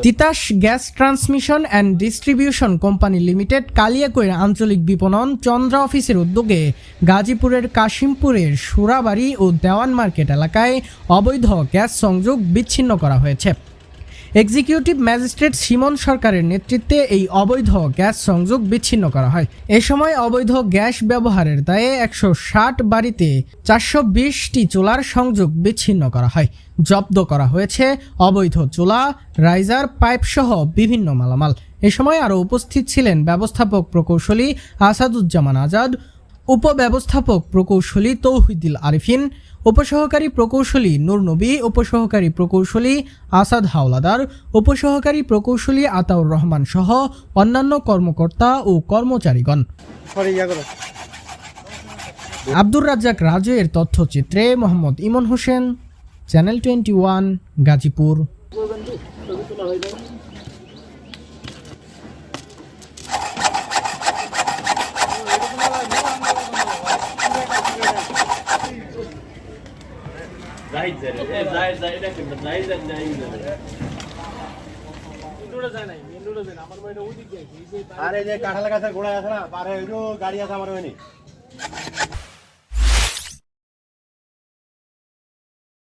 Titas gas transmission and distribution company limited Kaliakair আঞ্চলিক বিপণন চন্দ্রা অফিসের উদ্যোগে গাজীপুরের কাশিমপুরের সুরাবাড়ি ও দেওয়ান মার্কেট এলাকায় অবৈধ গ্যাস সংযোগ বিচ্ছিন্ন করা হয়েছে। এক্সিকিউটিভ ম্যাজিস্ট্রেট সিমন সরকারের নেতৃত্বে এই অবৈধ গ্যাস সংযোগ বিচ্ছিন্ন করা হয়। এ সময় অবৈধ গ্যাস ব্যবহারের দায়ে 160 বাড়িতে 420টি চুলার সংযোগ বিচ্ছিন্ন করা হয়। জব্দ করা হয়েছে অবৈধ চুলা, রাইজার, পাইপ সহ বিভিন্ন মালামাল। এ সময় আরও উপস্থিত ছিলেন ব্যবস্থাপক প্রকৌশলী আসাদুজ্জামান আজাদ, উপব্যবস্থাপক প্রকৌশলী তৌহিদুল আরিফিন, উপসহকারী প্রকৌশলী নূর নবী, উপসহকারী প্রকৌশলী আসাদ হাওলাদার, উপসহকারী প্রকৌশলী আতাউর রহমান সহ অন্যান্য কর্মকর্তা ও কর্মচারীগণ। আব্দুর রাজ্জাক রাজু এর তথ্যচিত্রে মোহাম্মদ ইমন হোসেন, চ্যানেল 21, গাজীপুর। আরে যে কাঁঠাল গাছের গোড়ায় আছে না, পারে গাড়ি আছে আমার।